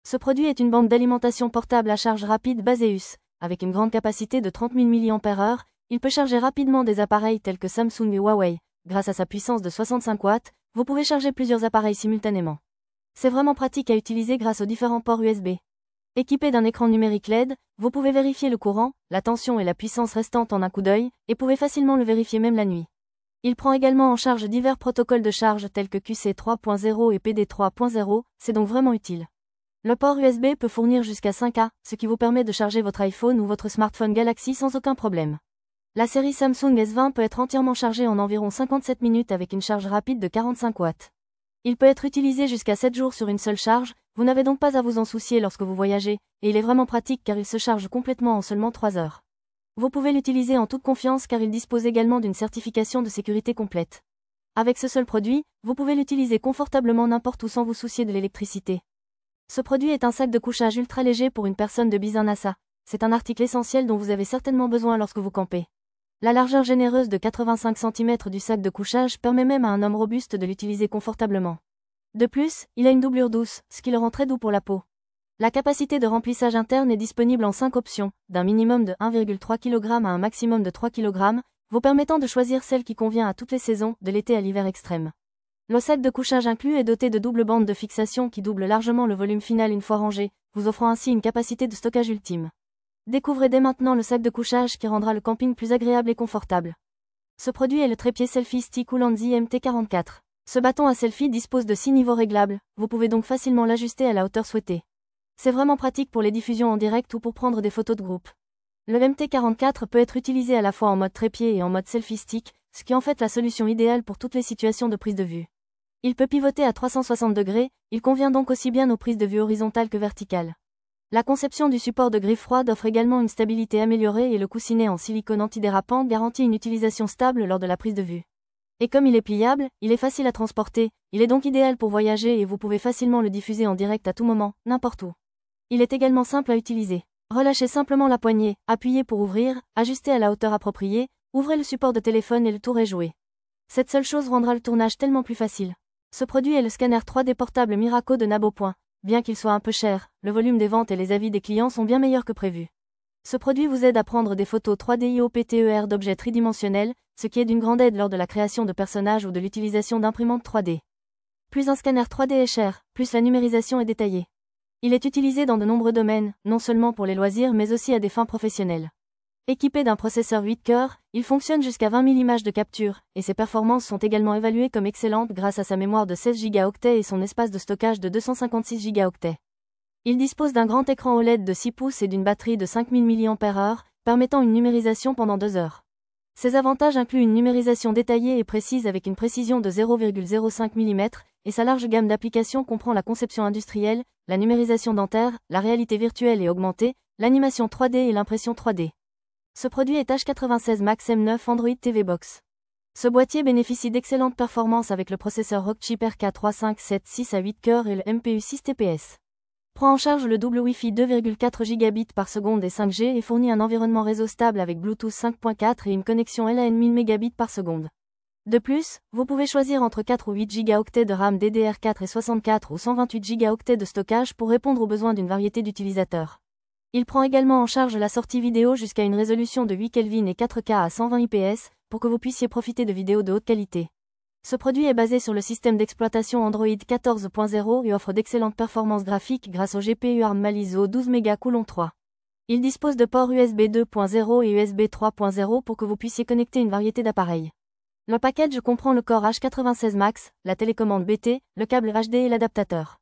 Ce produit est une banque d'alimentation portable à charge rapide Baseus. Avec une grande capacité de 30 000 mAh, il peut charger rapidement des appareils tels que Samsung et Huawei. Grâce à sa puissance de 65 watts, vous pouvez charger plusieurs appareils simultanément. C'est vraiment pratique à utiliser grâce aux différents ports USB. Équipé d'un écran numérique LED, vous pouvez vérifier le courant, la tension et la puissance restante en un coup d'œil, et pouvez facilement le vérifier même la nuit. Il prend également en charge divers protocoles de charge tels que QC 3.0 et PD 3.0, c'est donc vraiment utile. Le port USB peut fournir jusqu'à 5A, ce qui vous permet de charger votre iPhone ou votre smartphone Galaxy sans aucun problème. La série Samsung S20 peut être entièrement chargée en environ 57 minutes avec une charge rapide de 45 watts. Il peut être utilisé jusqu'à 7 jours sur une seule charge, vous n'avez donc pas à vous en soucier lorsque vous voyagez, et il est vraiment pratique car il se charge complètement en seulement 3 heures. Vous pouvez l'utiliser en toute confiance car il dispose également d'une certification de sécurité complète. Avec ce seul produit, vous pouvez l'utiliser confortablement n'importe où sans vous soucier de l'électricité. Ce produit est un sac de couchage ultra léger pour une personne de Bizun NASA. C'est un article essentiel dont vous avez certainement besoin lorsque vous campez. La largeur généreuse de 85 cm du sac de couchage permet même à un homme robuste de l'utiliser confortablement. De plus, il a une doublure douce, ce qui le rend très doux pour la peau. La capacité de remplissage interne est disponible en 5 options, d'un minimum de 1,3 kg à un maximum de 3 kg, vous permettant de choisir celle qui convient à toutes les saisons, de l'été à l'hiver extrême. Le sac de couchage inclus est doté de double bande de fixation qui double largement le volume final une fois rangé, vous offrant ainsi une capacité de stockage ultime. Découvrez dès maintenant le sac de couchage qui rendra le camping plus agréable et confortable. Ce produit est le trépied Selfie Stick Ulanzi MT44. Ce bâton à selfie dispose de 6 niveaux réglables, vous pouvez donc facilement l'ajuster à la hauteur souhaitée. C'est vraiment pratique pour les diffusions en direct ou pour prendre des photos de groupe. Le MT44 peut être utilisé à la fois en mode trépied et en mode selfie stick, ce qui en fait la solution idéale pour toutes les situations de prise de vue. Il peut pivoter à 360 degrés, il convient donc aussi bien aux prises de vue horizontales que verticales. La conception du support de griffe froide offre également une stabilité améliorée et le coussinet en silicone antidérapant garantit une utilisation stable lors de la prise de vue. Et comme il est pliable, il est facile à transporter, il est donc idéal pour voyager et vous pouvez facilement le diffuser en direct à tout moment, n'importe où. Il est également simple à utiliser. Relâchez simplement la poignée, appuyez pour ouvrir, ajustez à la hauteur appropriée, ouvrez le support de téléphone et le tour est joué. Cette seule chose rendra le tournage tellement plus facile. Ce produit est le scanner 3D portable Miraco de Nabo. Bien qu'il soit un peu cher, le volume des ventes et les avis des clients sont bien meilleurs que prévu. Ce produit vous aide à prendre des photos 3D IOPTER d'objets tridimensionnels, ce qui est d'une grande aide lors de la création de personnages ou de l'utilisation d'imprimantes 3D. Plus un scanner 3D est cher, plus la numérisation est détaillée. Il est utilisé dans de nombreux domaines, non seulement pour les loisirs mais aussi à des fins professionnelles. Équipé d'un processeur 8 cœurs, il fonctionne jusqu'à 20 000 images de capture, et ses performances sont également évaluées comme excellentes grâce à sa mémoire de 16 Go et son espace de stockage de 256 Go. Il dispose d'un grand écran OLED de 6 pouces et d'une batterie de 5000 mAh, permettant une numérisation pendant 2 heures. Ses avantages incluent une numérisation détaillée et précise avec une précision de 0,05 mm, et sa large gamme d'applications comprend la conception industrielle, la numérisation dentaire, la réalité virtuelle et augmentée, l'animation 3D et l'impression 3D. Ce produit est H96 Max M9 Android TV Box. Ce boîtier bénéficie d'excellentes performances avec le processeur Rockchip RK3576 à 8 cœurs et le MPU 6 TPS. Prend en charge le double Wi-Fi 2,4 Gbps par seconde et 5G et fournit un environnement réseau stable avec Bluetooth 5.4 et une connexion LAN 1000 Mbps par seconde. De plus, vous pouvez choisir entre 4 ou 8 Go de RAM DDR4 et 64 ou 128 Go de stockage pour répondre aux besoins d'une variété d'utilisateurs. Il prend également en charge la sortie vidéo jusqu'à une résolution de 8 Kelvin et 4K à 120 IPS, pour que vous puissiez profiter de vidéos de haute qualité. Ce produit est basé sur le système d'exploitation Android 14.0 et offre d'excellentes performances graphiques grâce au GPU ARM Malizo 12 MB 3. Il dispose de ports USB 2.0 et USB 3.0 pour que vous puissiez connecter une variété d'appareils. Le package comprend le Core H96 Max, la télécommande BT, le câble HD et l'adaptateur.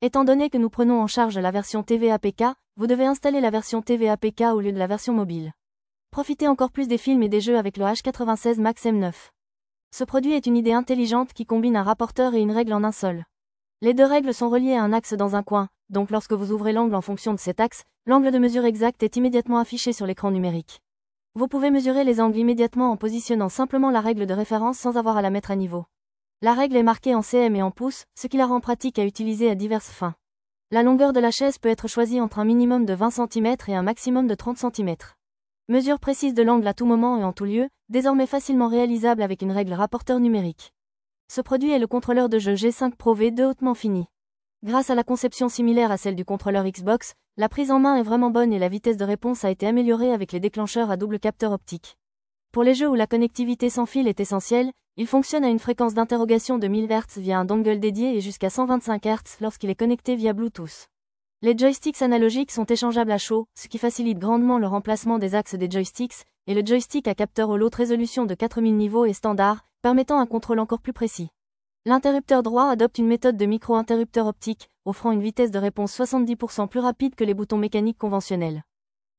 Étant donné que nous prenons en charge la version TV APK, vous devez installer la version TV APK au lieu de la version mobile. Profitez encore plus des films et des jeux avec le H96 Max M9. Ce produit est une idée intelligente qui combine un rapporteur et une règle en un seul. Les deux règles sont reliées à un axe dans un coin, donc lorsque vous ouvrez l'angle en fonction de cet axe, l'angle de mesure exact est immédiatement affiché sur l'écran numérique. Vous pouvez mesurer les angles immédiatement en positionnant simplement la règle de référence sans avoir à la mettre à niveau. La règle est marquée en cm et en pouces, ce qui la rend pratique à utiliser à diverses fins. La longueur de la chaise peut être choisie entre un minimum de 20 cm et un maximum de 30 cm. Mesure précise de l'angle à tout moment et en tout lieu, désormais facilement réalisable avec une règle rapporteur numérique. Ce produit est le contrôleur de jeu G5 Pro V2 hautement fini. Grâce à la conception similaire à celle du contrôleur Xbox, la prise en main est vraiment bonne et la vitesse de réponse a été améliorée avec les déclencheurs à double capteur optique. Pour les jeux où la connectivité sans fil est essentielle, il fonctionne à une fréquence d'interrogation de 1000 Hz via un dongle dédié et jusqu'à 125 Hz lorsqu'il est connecté via Bluetooth. Les joysticks analogiques sont échangeables à chaud, ce qui facilite grandement le remplacement des axes des joysticks, et le joystick à capteur au haute résolution de 4000 niveaux est standard, permettant un contrôle encore plus précis. L'interrupteur droit adopte une méthode de micro-interrupteur optique, offrant une vitesse de réponse 70% plus rapide que les boutons mécaniques conventionnels.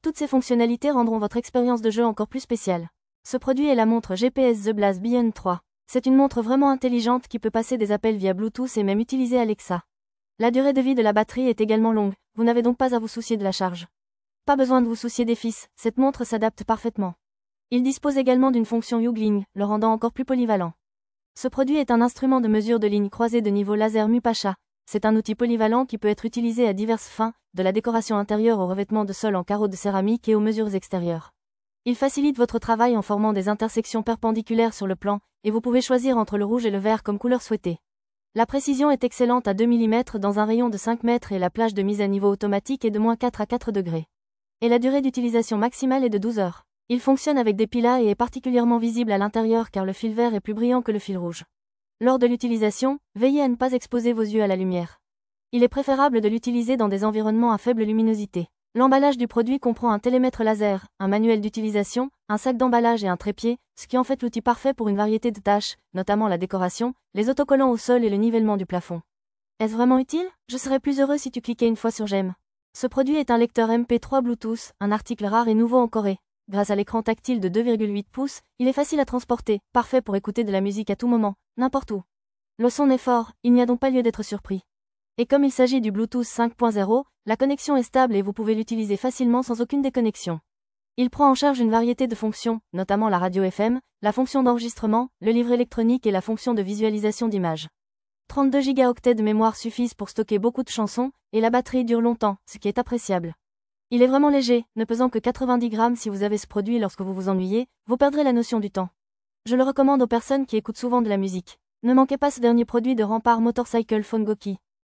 Toutes ces fonctionnalités rendront votre expérience de jeu encore plus spéciale. Ce produit est la montre GPS The Blaze Beyond 3. C'est une montre vraiment intelligente qui peut passer des appels via Bluetooth et même utiliser Alexa. La durée de vie de la batterie est également longue, vous n'avez donc pas à vous soucier de la charge. Pas besoin de vous soucier des fils, cette montre s'adapte parfaitement. Il dispose également d'une fonction Hugling, le rendant encore plus polyvalent. Ce produit est un instrument de mesure de ligne croisée de niveau laser Mupacha. C'est un outil polyvalent qui peut être utilisé à diverses fins, de la décoration intérieure au revêtement de sol en carreaux de céramique et aux mesures extérieures. Il facilite votre travail en formant des intersections perpendiculaires sur le plan, et vous pouvez choisir entre le rouge et le vert comme couleur souhaitée. La précision est excellente à 2 mm dans un rayon de 5 mètres et la plage de mise à niveau automatique est de -4 à 4 degrés. Et la durée d'utilisation maximale est de 12 heures. Il fonctionne avec des pilas et est particulièrement visible à l'intérieur car le fil vert est plus brillant que le fil rouge. Lors de l'utilisation, veillez à ne pas exposer vos yeux à la lumière. Il est préférable de l'utiliser dans des environnements à faible luminosité. L'emballage du produit comprend un télémètre laser, un manuel d'utilisation, un sac d'emballage et un trépied, ce qui en fait l'outil parfait pour une variété de tâches, notamment la décoration, les autocollants au sol et le nivellement du plafond. Est-ce vraiment utile? Je serais plus heureux si tu cliquais une fois sur j'aime. Ce produit est un lecteur MP3 Bluetooth, un article rare et nouveau en Corée. Grâce à l'écran tactile de 2,8 pouces, il est facile à transporter, parfait pour écouter de la musique à tout moment, n'importe où. Le son est fort, il n'y a donc pas lieu d'être surpris. Et comme il s'agit du Bluetooth 5.0, la connexion est stable et vous pouvez l'utiliser facilement sans aucune déconnexion. Il prend en charge une variété de fonctions, notamment la radio FM, la fonction d'enregistrement, le livre électronique et la fonction de visualisation d'images. 32 Go de mémoire suffisent pour stocker beaucoup de chansons, et la batterie dure longtemps, ce qui est appréciable. Il est vraiment léger, ne pesant que 90 grammes. Si vous avez ce produit lorsque vous vous ennuyez, vous perdrez la notion du temps. Je le recommande aux personnes qui écoutent souvent de la musique. Ne manquez pas ce dernier produit de Rampart Motorcycle Phone Goki.